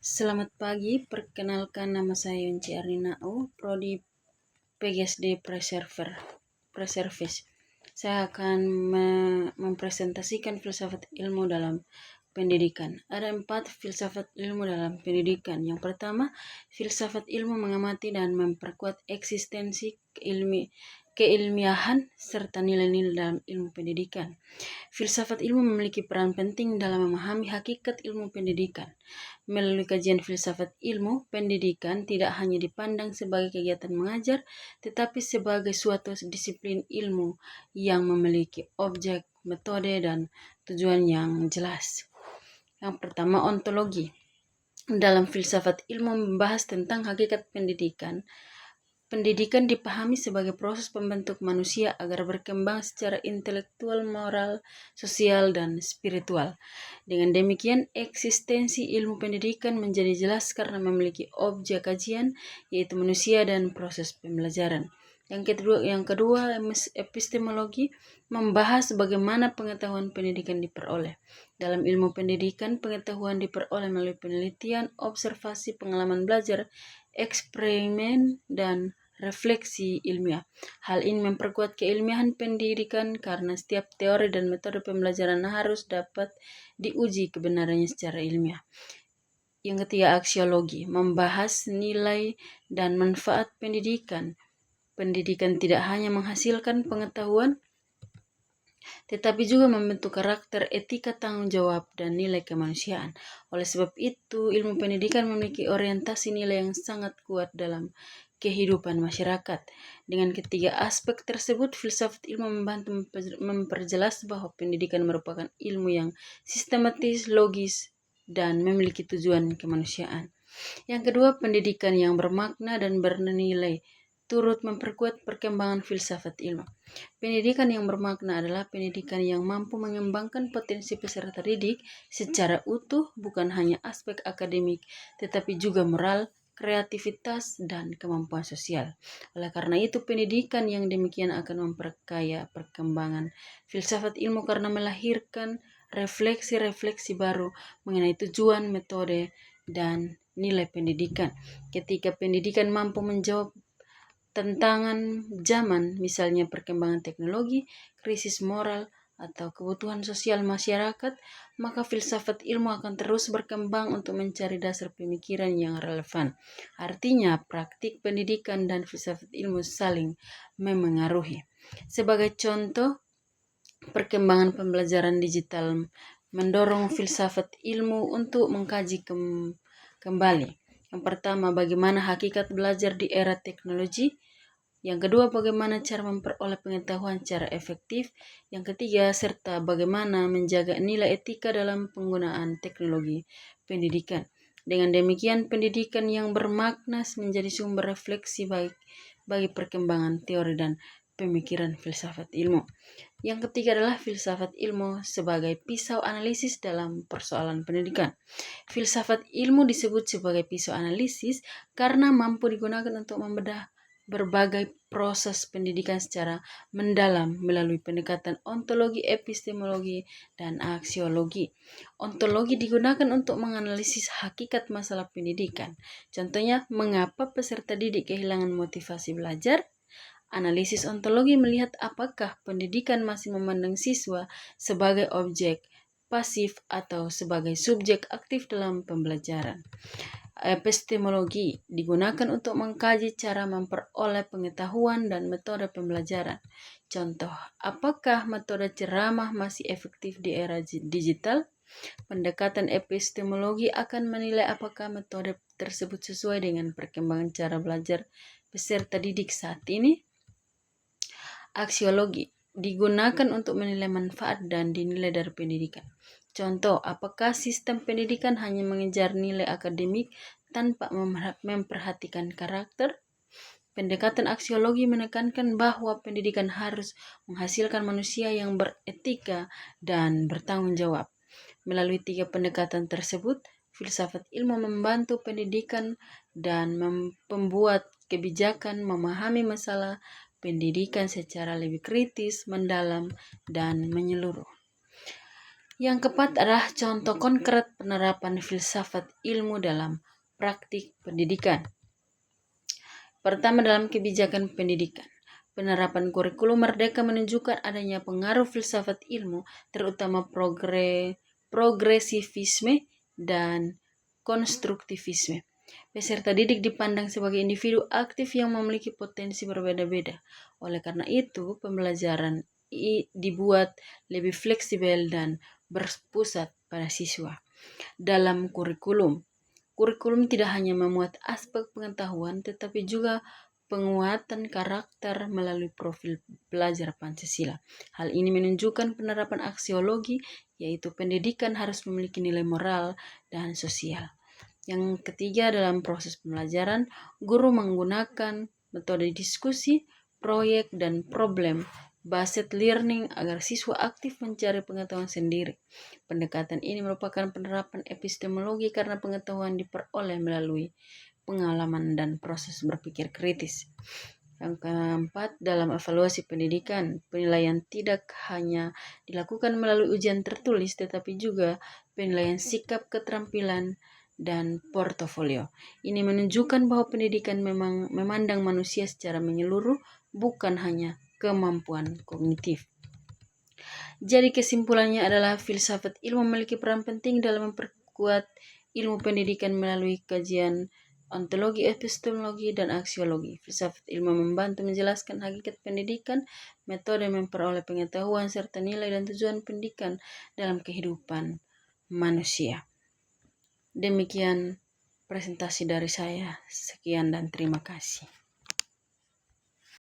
Selamat pagi, perkenalkan nama saya Yunci Arninau, Prodi PGSD Preservis. Saya akan mempresentasikan filsafat ilmu dalam pendidikan. Ada 4 filsafat ilmu dalam pendidikan. Yang pertama, filsafat ilmu mengamati dan memperkuat eksistensi keilmiahan serta nilai-nilai dalam ilmu pendidikan. Filsafat ilmu memiliki peran penting dalam memahami hakikat ilmu pendidikan. Melalui kajian filsafat ilmu, pendidikan tidak hanya dipandang sebagai kegiatan mengajar, tetapi sebagai suatu disiplin ilmu yang memiliki objek, metode, dan tujuan yang jelas. Yang pertama, ontologi. Dalam filsafat ilmu membahas tentang hakikat pendidikan. Pendidikan dipahami sebagai proses pembentuk manusia agar berkembang secara intelektual, moral, sosial, dan spiritual. Dengan demikian, eksistensi ilmu pendidikan menjadi jelas karena memiliki objek kajian, yaitu manusia dan proses pembelajaran. Yang kedua, epistemologi membahas bagaimana pengetahuan pendidikan diperoleh. Dalam ilmu pendidikan, pengetahuan diperoleh melalui penelitian, observasi, pengalaman belajar, eksperimen, dan refleksi ilmiah. Hal ini memperkuat keilmiahan pendidikan karena setiap teori dan metode pembelajaran harus dapat diuji kebenarannya secara ilmiah. Yang ketiga, aksiologi membahas nilai dan manfaat pendidikan. Pendidikan tidak hanya menghasilkan pengetahuan, tetapi juga membentuk karakter, etika, tanggung jawab, dan nilai kemanusiaan. Oleh sebab itu, ilmu pendidikan memiliki orientasi nilai yang sangat kuat dalam kehidupan masyarakat. Dengan ketiga aspek tersebut, filsafat ilmu membantu memperjelas bahwa pendidikan merupakan ilmu yang sistematis, logis, dan memiliki tujuan kemanusiaan. Yang kedua, pendidikan yang bermakna dan bernilai turut memperkuat perkembangan filsafat ilmu. Pendidikan yang bermakna adalah pendidikan yang mampu mengembangkan potensi peserta didik secara utuh, bukan hanya aspek akademik, tetapi juga moral, kreativitas, dan kemampuan sosial. Oleh karena itu, pendidikan yang demikian akan memperkaya perkembangan filsafat ilmu karena melahirkan refleksi-refleksi baru mengenai tujuan, metode, dan nilai pendidikan. Ketika pendidikan mampu menjawab tantangan zaman, misalnya perkembangan teknologi, krisis moral, atau kebutuhan sosial masyarakat, maka filsafat ilmu akan terus berkembang untuk mencari dasar pemikiran yang relevan. Artinya, praktik pendidikan dan filsafat ilmu saling memengaruhi. Sebagai contoh, perkembangan pembelajaran digital mendorong filsafat ilmu untuk mengkaji kembali. Yang pertama, bagaimana hakikat belajar di era teknologi. Yang kedua, bagaimana cara memperoleh pengetahuan secara efektif. Yang ketiga, serta bagaimana menjaga nilai etika dalam penggunaan teknologi pendidikan. Dengan demikian, pendidikan yang bermakna menjadi sumber refleksi baik bagi perkembangan teori dan pemikiran filsafat ilmu. Yang ketiga adalah filsafat ilmu sebagai pisau analisis dalam persoalan pendidikan. Filsafat ilmu disebut sebagai pisau analisis karena mampu digunakan untuk membedah berbagai proses pendidikan secara mendalam melalui pendekatan ontologi, epistemologi, dan aksiologi. Ontologi digunakan untuk menganalisis hakikat masalah pendidikan. Contohnya, mengapa peserta didik kehilangan motivasi belajar? Analisis ontologi melihat apakah pendidikan masih memandang siswa sebagai objek pasif atau sebagai subjek aktif dalam pembelajaran. Epistemologi digunakan untuk mengkaji cara memperoleh pengetahuan dan metode pembelajaran. Contoh, apakah metode ceramah masih efektif di era digital? Pendekatan epistemologi akan menilai apakah metode tersebut sesuai dengan perkembangan cara belajar peserta didik saat ini. Aksiologi digunakan untuk menilai manfaat dan dinilai dari pendidikan. Contoh, apakah sistem pendidikan hanya mengejar nilai akademik tanpa memperhatikan karakter? Pendekatan aksiologi menekankan bahwa pendidikan harus menghasilkan manusia yang beretika dan bertanggung jawab. Melalui 3 pendekatan tersebut, filsafat ilmu membantu pendidikan dan membuat kebijakan memahami masalah pendidikan secara lebih kritis, mendalam, dan menyeluruh. Yang keempat adalah contoh konkret penerapan filsafat ilmu dalam praktik pendidikan. Pertama, dalam kebijakan pendidikan. Penerapan kurikulum merdeka menunjukkan adanya pengaruh filsafat ilmu, terutama progresivisme dan konstruktivisme. Peserta didik dipandang sebagai individu aktif yang memiliki potensi berbeda-beda. Oleh karena itu, pembelajaran dibuat lebih fleksibel dan berpusat pada siswa. Dalam kurikulum tidak hanya memuat aspek pengetahuan, tetapi juga penguatan karakter melalui profil pelajar Pancasila. Hal ini menunjukkan penerapan aksiologi, yaitu pendidikan harus memiliki nilai moral dan sosial. Yang ketiga, dalam proses pembelajaran, guru menggunakan metode diskusi, proyek, dan problem based learning agar siswa aktif mencari pengetahuan sendiri. Pendekatan ini merupakan penerapan epistemologi karena pengetahuan diperoleh melalui pengalaman dan proses berpikir kritis. Yang keempat, dalam evaluasi pendidikan, penilaian tidak hanya dilakukan melalui ujian tertulis, tetapi juga penilaian sikap, keterampilan, dan portofolio. Ini menunjukkan bahwa pendidikan memang memandang manusia secara menyeluruh, bukan hanya kemampuan kognitif. Jadi kesimpulannya adalah filsafat ilmu memiliki peran penting dalam memperkuat ilmu pendidikan melalui kajian ontologi, epistemologi, dan aksiologi. Filsafat ilmu membantu menjelaskan hakikat pendidikan, metode memperoleh pengetahuan, serta nilai dan tujuan pendidikan dalam kehidupan manusia. Demikian presentasi dari saya. Sekian dan terima kasih.